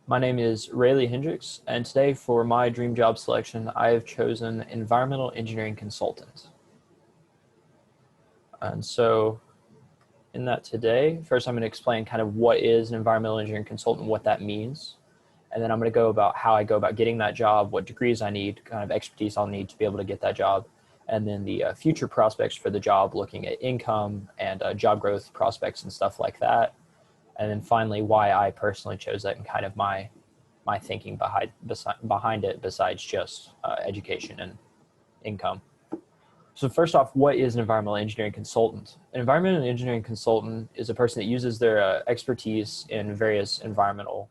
My name is Raley Hendrix, and today for my dream job selection, I have chosen environmental engineering consultant. And so in that today, first I'm going to explain kind of what is an environmental engineering consultant, what that means. And then I'm going to go about how I go about getting that job, what degrees I need, kind of expertise I'll need to be able to get that job. And then the future prospects for the job, looking at income and job growth prospects and stuff like that. And then finally, why I personally chose that and kind of my thinking behind it besides just education and income. So first off, what is an environmental engineering consultant? An environmental engineering consultant is a person that uses their expertise in various environmental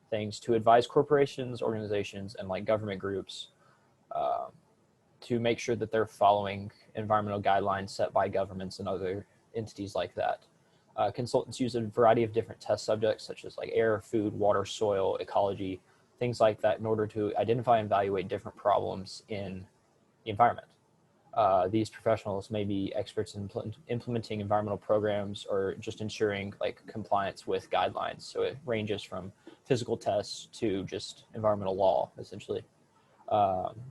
things to advise corporations, organizations, and like government groups uh, to make sure that they're following environmental guidelines set by governments and other entities like that. Consultants use a variety of different test subjects such as like air, food, water, soil, ecology, things like that in order to identify and evaluate different problems in the environment. These professionals may be experts in implementing environmental programs or just ensuring like compliance with guidelines. So it ranges from physical tests to just environmental law, essentially.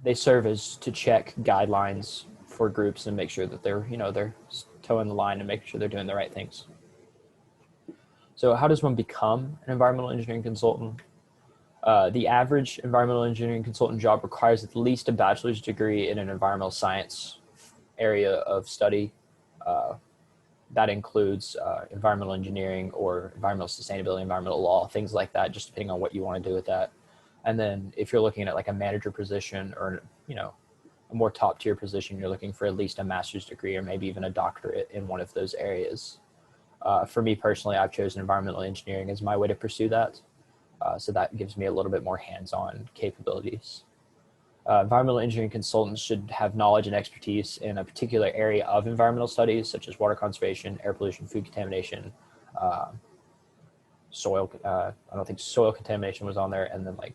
They serve as to check guidelines for groups and make sure that they're toeing the line and making sure they're doing the right things. So how does one become an environmental engineering consultant? The average environmental engineering consultant job requires at least a bachelor's degree in an environmental science area of study. Uh, that includes environmental engineering or environmental sustainability, environmental law, things like that, just depending on what you want to do with that. And then if you're looking at like a manager position or, a more top tier position, you're looking for at least a master's degree or maybe even a doctorate in one of those areas. For me personally, I've chosen environmental engineering as my way to pursue that. So that gives me a little bit more hands-on capabilities. Environmental engineering consultants should have knowledge and expertise in a particular area of environmental studies, such as water conservation, air pollution, food contamination, uh, soil. I don't think soil contamination was on there, and then like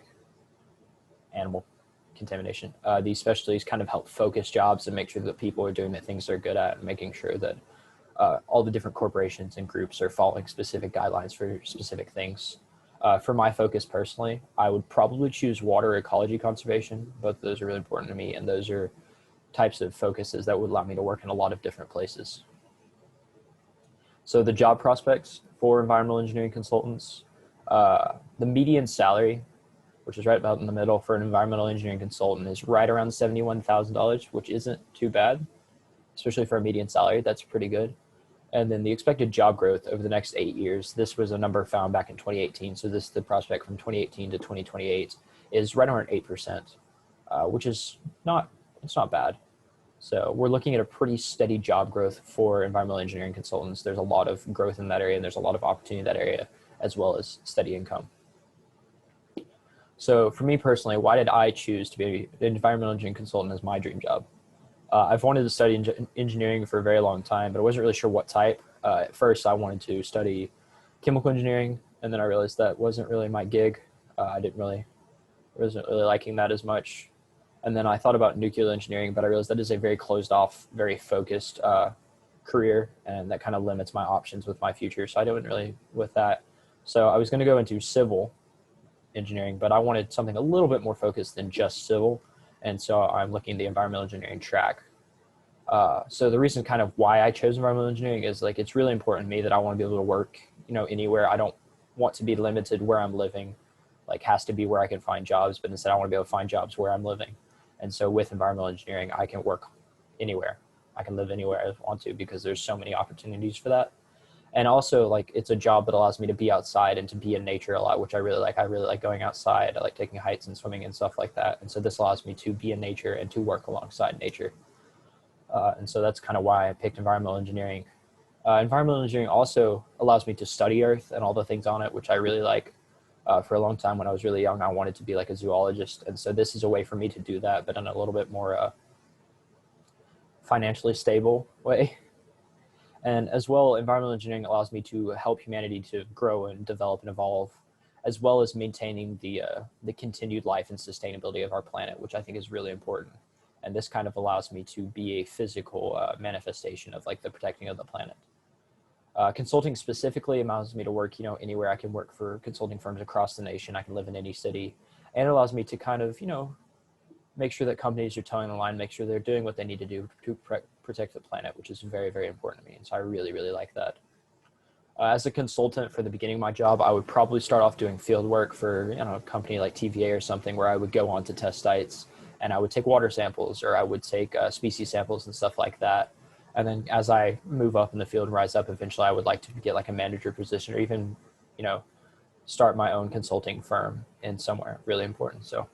animal contamination. These specialties kind of help focus jobs and make sure that people are doing the things they're good at and making sure that all the different corporations and groups are following specific guidelines for specific things. For my focus personally, I would probably choose water ecology conservation. Both of those are really important to me, and those are types of focuses that would allow me to work in a lot of different places. So the job prospects for environmental engineering consultants, the median salary, which is right about in the middle for an environmental engineering consultant, is right around $71,000, which isn't too bad, especially for a median salary. That's pretty good. And then the expected job growth over the next 8 years, this was a number found back in 2018. So this is the prospect from 2018 to 2028 is right around 8%, which is it's not bad. So we're looking at a pretty steady job growth for environmental engineering consultants. There's a lot of growth in that area and there's a lot of opportunity in that area as well as steady income. So for me personally, why did I choose to be an environmental engineering consultant as my dream job? I've wanted to study engineering for a very long time, but I wasn't really sure what type. At first, I wanted to study chemical engineering, and then I realized that wasn't really my gig. I wasn't really liking that as much. And then I thought about nuclear engineering, but I realized that is a very closed off, very focused career, and that kind of limits my options with my future. So I didn't really with that. So I was going to go into civil engineering, but I wanted something a little bit more focused than just civil. And so I'm looking at the environmental engineering track. So the reason kind of why I chose environmental engineering is like, it's really important to me that I want to be able to work, anywhere. I don't want to be limited where I'm living, like has to be where I can find jobs, but instead I want to be able to find jobs where I'm living. And so with environmental engineering, I can work anywhere. I can live anywhere I want to because there's so many opportunities for that. And also like it's a job that allows me to be outside and to be in nature a lot, which I really like. I really like going outside. I like taking hikes and swimming and stuff like that. And so this allows me to be in nature and to work alongside nature. And so that's kind of why I picked environmental engineering. Environmental engineering also allows me to study Earth and all the things on it, which I really like. For a long time when I was really young, I wanted to be like a zoologist. And so this is a way for me to do that, but in a little bit more financially stable way. And as well, environmental engineering allows me to help humanity to grow and develop and evolve, as well as maintaining the continued life and sustainability of our planet, which I think is really important. And this kind of allows me to be a physical manifestation of like the protecting of the planet. Consulting specifically allows me to work, anywhere. I can work for consulting firms across the nation. I can live in any city, and it allows me to kind of, make sure that companies are towing the line, make sure they're doing what they need to do to protect the planet, which is very, very important to me. And so I really, really like that. As a consultant for the beginning of my job, I would probably start off doing field work for, a company like TVA or something, where I would go on to test sites and I would take water samples, or I would take species samples and stuff like that. And then as I move up in the field and rise up, eventually I would like to get like a manager position, or even, you know, start my own consulting firm in somewhere really important. So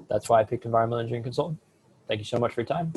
that's why I picked environmental engineering consultant. Thank you so much for your time.